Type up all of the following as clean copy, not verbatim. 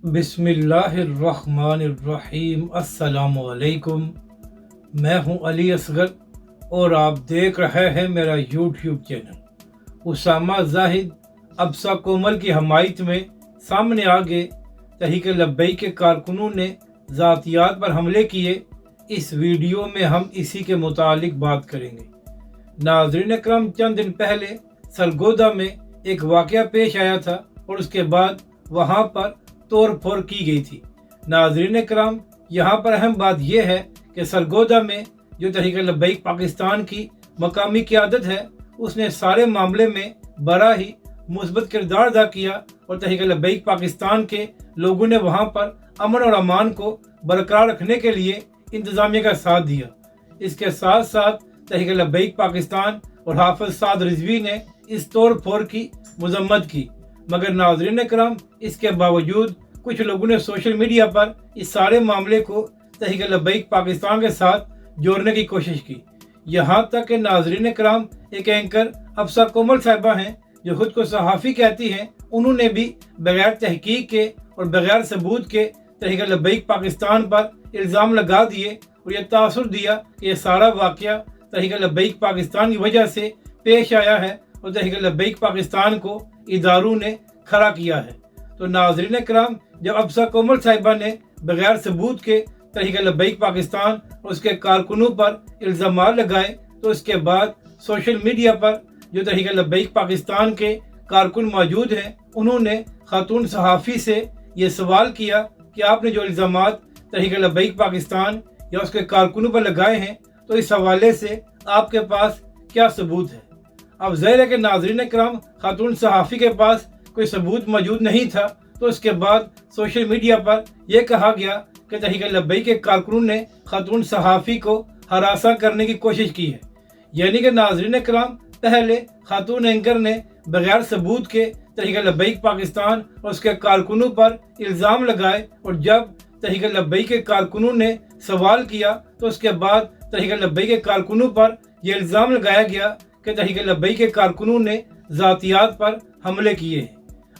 बिस्मिल्लाहिर्रहमानिर्रहीम। अस्सलामुअलैकुम। मैं हूं अली असगर और आप देख रहे हैं मेरा यूट्यूब चैनल। उसामा जाहिद अब्सा कोमल की हमायत में सामने आ गए। तहरीक लब्बैक के कारकुनों ने ज़ातियात पर हमले किए। इस वीडियो में हम इसी के मुतालिक बात करेंगे। नाज़रीन अकरम, चंद दिन पहले सरगोदा में एक वाक़या पेश आया था और उसके बाद वहाँ पर तोड़ फोड़ की गई थी। नाज़रीन कराम, यहाँ पर अहम बात यह है कि सरगोदा में जो तहरीक लब्बैक पाकिस्तान की मकामी क़यादत है, उसने सारे मामले में बड़ा ही मुस्बत किरदार अदा किया और तहरीक लब्बैक पाकिस्तान के लोगों ने वहाँ पर अमन और अमान को बरकरार रखने के लिए इंतज़ामिया का साथ दिया। इसके साथ साथ तहरीक लब्बैक पाकिस्तान और हाफिज साद रिजवी ने इस तोड़ फोड़ की मजम्मत की। मगर नाज़रीन कराम, इसके बावजूद कुछ लोगों ने सोशल मीडिया पर इस सारे मामले को तहरीक लब्बैक पाकिस्तान के साथ जोड़ने की कोशिश की। यहाँ तक कि नाज़रीन कराम, एक एंकर अब्सा कोमल साहिबा हैं जो खुद को सहाफ़ी कहती हैं, उन्होंने भी बगैर तहकीक के और बगैर सबूत के तहरीक लब्बैक पाकिस्तान पर इल्ज़ाम लगा दिए और यह तासुर दिया कि यह सारा वाक़या तहरीक लब्बैक पाकिस्तान की वजह से पेश आया है और तहरीक लब्बैक पाकिस्तान को इदारों ने खड़ा किया है। तो नाज़रीन कराम, जब अब्सा कोमल साहिबा ने बगैर सबूत के तहरीक लब्बैक पाकिस्तान और उसके कारकुनों पर इल्ज़ाम लगाए, तो इसके बाद सोशल मीडिया पर जो तहरीक लब्बैक पाकिस्तान के कारकुन मौजूद हैं, उन्होंने खातून सहाफ़ी से ये सवाल किया कि आपने जो इल्ज़ामात तहरीक लब्बैक पाकिस्तान या उसके कारकुनों पर लगाए हैं, तो इस हवाले से आपके पास क्या सबूत है। अब ज़ाहिर है कि नाज़रीन कराम, खातून सहाफ़ी के पास कोई सबूत मौजूद नहीं था, तो इसके बाद सोशल मीडिया पर यह कहा गया कि तहरीक लब्बैक के कारकुनों ने खातून सहाफ़ी को हरासा करने की कोशिश की है। यानी कि नाज़रीन कराम, पहले खातून एंकर ने बगैर सबूत के तहरीक लब्बैक पाकिस्तान और उसके कारकुनों पर इल्ज़ाम लगाए और जब तहरीक लब्बैक के कारकुनों ने सवाल किया, तो उसके बाद तहरीक लब्बैक के कारकुनों पर यह इल्ज़ाम लगाया गया कि तहरीक लब्बैक के कारकुनों ने ज़ातियात पर हमले किए हैं।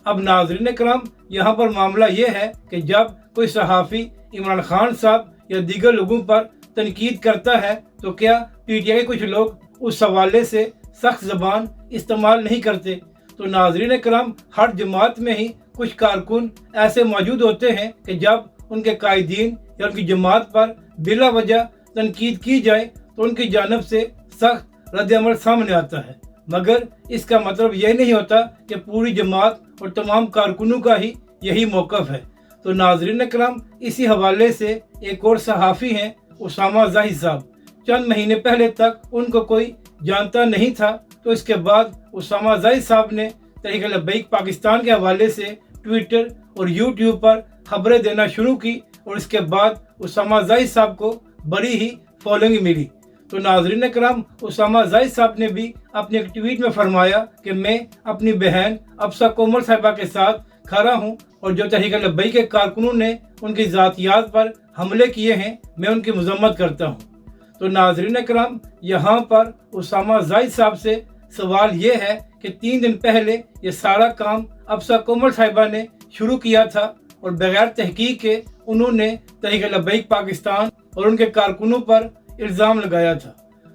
अब नाज़रीन कराम, यहाँ पर मामला ये है कि जब कोई सहाफ़ी इमरान खान साहब या दीगर लोगों पर तनकीद करता है, तो क्या पीटीआई के कुछ लोग उस हवाले से सख्त ज़बान इस्तेमाल नहीं करते। तो नाज़रीन कराम, हर जमात में ही कुछ कारकुन ऐसे मौजूद होते हैं कि जब उनके कायदीन या उनकी जमात पर बिला वजह तनकीद की जाए, तो उनकी जानब से सख्त रद्द-ए-अमल सामने आता है। मगर इसका मतलब यह नहीं होता कि पूरी जमात और तमाम कारकुनों का ही यही मौक़िफ़ है। तो नाज़रीन कराम, इसी हवाले से एक और सहाफ़ी हैं उसामा जाहिद साहब। चंद महीने पहले तक उनको कोई जानता नहीं था, तो इसके बाद उसामा जाहिद साहब ने तहरीक लब्बैक पाकिस्तान के हवाले से ट्विटर और यूट्यूब पर खबरें देना शुरू की और इसके बाद उसामा जाहिद साहब को बड़ी ही फॉलोइंग मिली। तो नाज़रीन कराम, उसामा जाहिद साहब ने भी अपने एक ट्वीट में फरमाया कि मैं अपनी बहन अब्सा कोमल साहिबा के साथ खड़ा हूँ और जो तहरीक लब्बैक के कारकुनों ने उनकी ज़ातियात पर हमले किए हैं, मैं उनकी मजम्मत करता हूँ। तो नाज़रीन कराम, यहाँ पर उसामा जाहिद साहब से सवाल ये है कि 3 दिन पहले ये सारा काम अब्सा कोमल साहिबा ने शुरू किया था और बगैर तहकीक के उन्होंने तहरीक लब्बैक पाकिस्तान और उनके कारकुनों पर इल्ज़ाम लगाया था।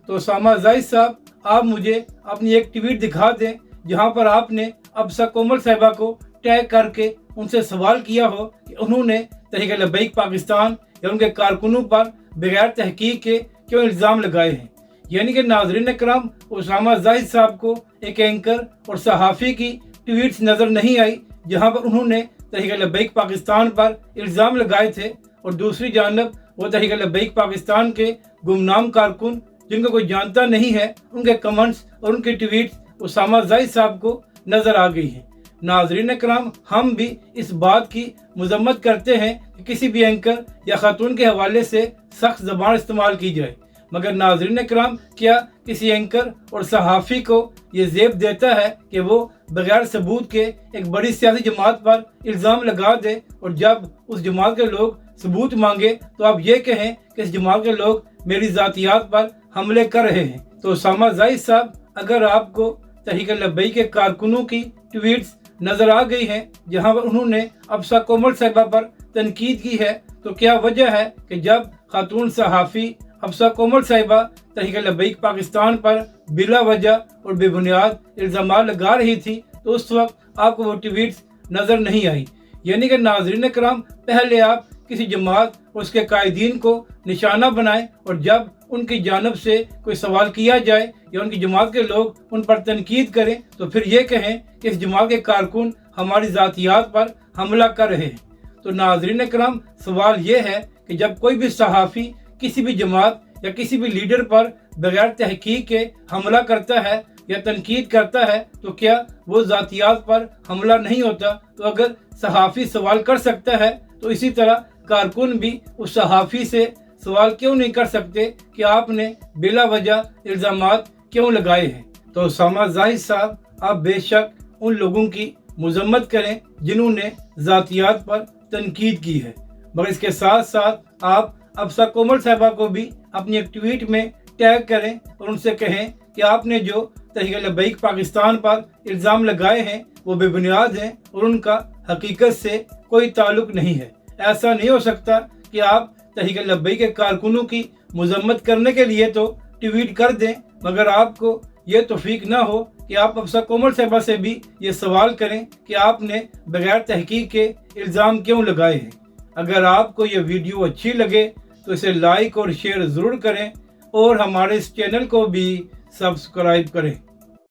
तो उसामा जाहिद साहब, आप मुझे अपनी एक ट्वीट दिखा दें जहां पर आपने अब्सा कोमल साहिबा को टैग करके उनसे सवाल किया हो कि उन्होंने तहरीक लब्बैक पाकिस्तान या उनके कारकुनों पर बगैर तहकीक के क्यों इल्ज़ाम लगाए हैं। यानी कि नाज़रीन कराम, उसामा जाहिद साहब को एक एंकर और सहाफ़ी की ट्वीट्स नज़र नहीं आई जहाँ पर उन्होंने तहरीक लब्बैक पाकिस्तान पर इल्ज़ाम लगाए थे और दूसरी जानब वो तहरीक लब्बैक पाकिस्तान के गुमनाम कारकुन जिनको कोई जानता नहीं है, उनके कमेंट्स और उनके ट्वीट्स उसामा जाहिद साहब को नज़र आ गई हैं। नाज़रीन कराम, हम भी इस बात की मजम्मत करते हैं कि किसी भी एंकर या खातून के हवाले से सख्त ज़बान इस्तेमाल की जाए। मगर नाज़रीन कराम, क्या किसी एंकर और सहाफ़ी को ये ज़ेब देता है कि वो बगैर सबूत के एक बड़ी सियासी जमात पर इल्ज़ाम लगा दे और जब उस जमात के लोग सबूत मांगे तो आप ये कहें कि इस जमात के लोग मेरी ज़ातियात पर हमले कर रहे हैं। तो उसामा जाहिद साहब, अगर आपको तहरीक लब्बैक के कारकुनों की ट्वीट्स नज़र आ गई हैं, जहां पर उन्होंने अफसा कोमल साहिबा पर तनकीद की है। तो क्या वजह है कि जब खातून सहाफ़ी अफसा कोमल साहिबा तहरीक लब्बैक पाकिस्तान पर बिला वजह और बेबुनियाद इल्ज़ाम लगा रही थी, तो उस वक्त आपको वो ट्वीट्स नज़र नहीं आई। यानी कि नाज़रीन कराम, पहले आप किसी जमात और उसके कायदीन को निशाना बनाएं, और जब उनकी जानब से कोई सवाल किया जाए या उनकी जमात के लोग उन पर तनकीद करें, तो फिर ये कहें कि इस जमात के कारकुन हमारी ज़ातियात पर हमला कर रहे हैं। तो नाज़रीन कराम, सवाल ये है कि जब कोई भी सहाफ़ी किसी भी जमात या किसी भी लीडर पर बगैर तहकीक के हमला करता है या तनकीद करता है, तो क्या वो ज़ातियात पर हमला नहीं होता? तो अगर सहाफ़ी सवाल कर सकता है, तो इसी तरह कारकुन भी उस सहाफ़ी से सवाल क्यों नहीं कर सकते कि आपने बिला वजह इल्ज़ामात क्यों लगाए हैं? तो उसामा जाहिद साहब, आप बेशक उन लोगों की मजम्मत करें जिन्होंने ज़ातियात पर तनकीद की है, मगर इसके साथ साथ आप अफसा कोमल साहिबा को भी अपनी एक ट्वीट में टैग करें और उनसे कहें कि आपने जो तहरीक लब्बैक पाकिस्तान पर इल्ज़ाम लगाए हैं वो बेबुनियाद हैं और उनका हकीकत से कोई ताल्लुक नहीं है। ऐसा नहीं हो सकता कि आप तहरीक लब्बैक के कारकुनों की मजम्मत करने के लिए तो ट्वीट कर दें, मगर आपको ये तौफीक ना हो कि आप अफसा कोमल साहिबा से भी ये सवाल करें कि आपने बगैर तहकीक के इल्ज़ाम क्यों लगाए हैं। अगर आपको ये वीडियो अच्छी लगे तो इसे लाइक और शेयर ज़रूर करें और हमारे इस चैनल को भी सब्सक्राइब करें।